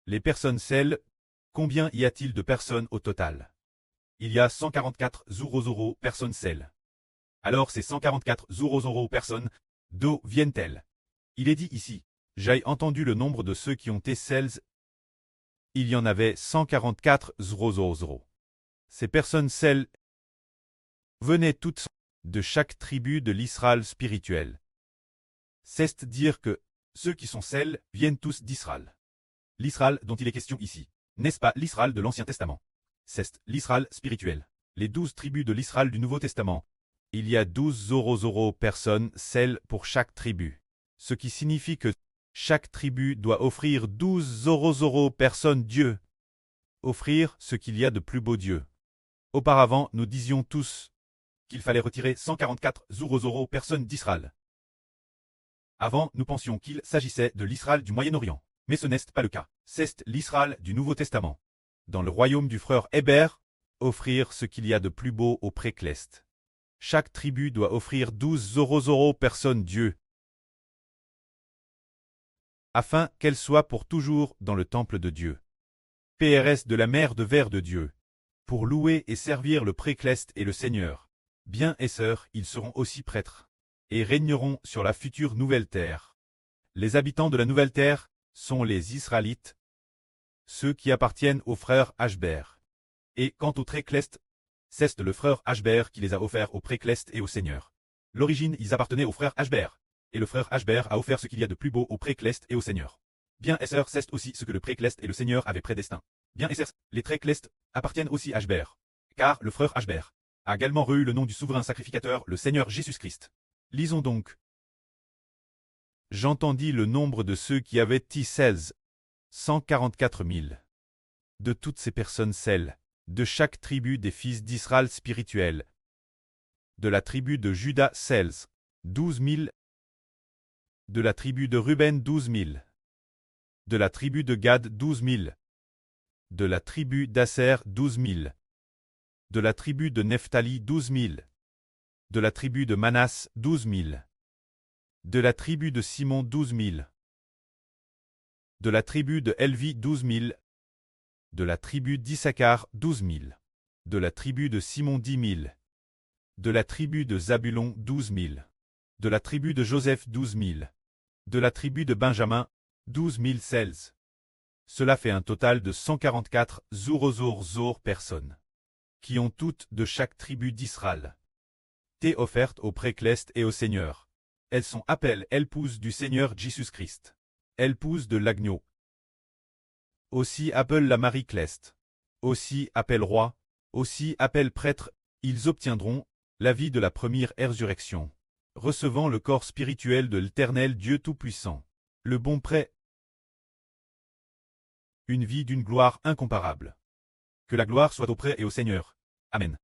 Les personnes celles, combien y a-t-il de personnes au total? Il y a 144 000 personnes celles. Alors ces 144 000 personnes, d'où viennent-elles? Il est dit ici, j'ai entendu le nombre de ceux qui ont été celles. Il y en avait 144 000. Ces personnes celles venaient toutes de chaque tribu de l'Israël spirituel. C'est-à-dire que ceux qui sont celles viennent tous d'Israël. L'Israël dont il est question ici, n'est-ce pas l'Israël de l'Ancien Testament? C'est l'Israël spirituel. Les 12 tribus de l'Israël du Nouveau Testament. Il y a 12 000 personnes celles pour chaque tribu. Ce qui signifie que chaque tribu doit offrir 12 000 personnes Dieu. Offrir ce qu'il y a de plus beau Dieu. Auparavant, nous disions tous qu'il fallait retirer 144 000 personnes d'Israël. Avant, nous pensions qu'il s'agissait de l'Israël du Moyen-Orient. Mais ce n'est pas le cas. C'est l'Israël du Nouveau Testament. Dans le royaume du frère Hébert, offrir ce qu'il y a de plus beau au précleste. Chaque tribu doit offrir 12 000 personnes Dieu, afin qu'elles soient pour toujours dans le temple de Dieu. PRS de la mer de verre de Dieu, pour louer et servir le précleste et le Seigneur. Bien et sœurs, ils seront aussi prêtres, et régneront sur la future nouvelle terre. Les habitants de la nouvelle terre sont les Israélites, ceux qui appartiennent au frère Ashbert. Et quant au précleste, c'est le frère Ashbert qui les a offerts au précleste et au Seigneur. L'origine, ils appartenaient au frère Ashbert, et le frère Ashbert a offert ce qu'il y a de plus beau au précleste et au Seigneur. Bien et sœurs, c'est aussi ce que le précleste et le Seigneur avaient prédestiné. Bien et sœurs, les préclestes appartiennent aussi à Ashbert, car le frère Ashbert a également reçu le nom du souverain sacrificateur, le Seigneur Jésus-Christ. Lisons donc. J'entendis le nombre de ceux qui avaient dit 144 000. De toutes ces personnes celles, de chaque tribu des fils d'Israël spirituels. De la tribu de Juda 12 000. De la tribu de Ruben 12 000. De la tribu de Gad 12 000. De la tribu d'Asser 12 000. De la tribu de Nephtali 12 000. De la tribu de Manasse 12 000. De la tribu de Simon 12 000. De la tribu de Elvi 12 000. De la tribu d'Issachar 12 000. De la tribu de Simon 10 000. De la tribu de Zabulon 12 000. De la tribu de Joseph 12 000. De la tribu de Benjamin 12 000 celles. Cela fait un total de 144 000 personnes, qui ont toutes de chaque tribu d'Israël été offertes au précleste et au Seigneur. Elles sont appelées épouses du Seigneur Jésus-Christ, épouses de l'agneau. Aussi appelle la Marie Cleste, aussi appelle roi, aussi appelle prêtre, ils obtiendront la vie de la première résurrection, recevant le corps spirituel de l'Éternel Dieu Tout-Puissant, le bon prêt, une vie d'une gloire incomparable. Que la gloire soit auprès et au Seigneur. Amen.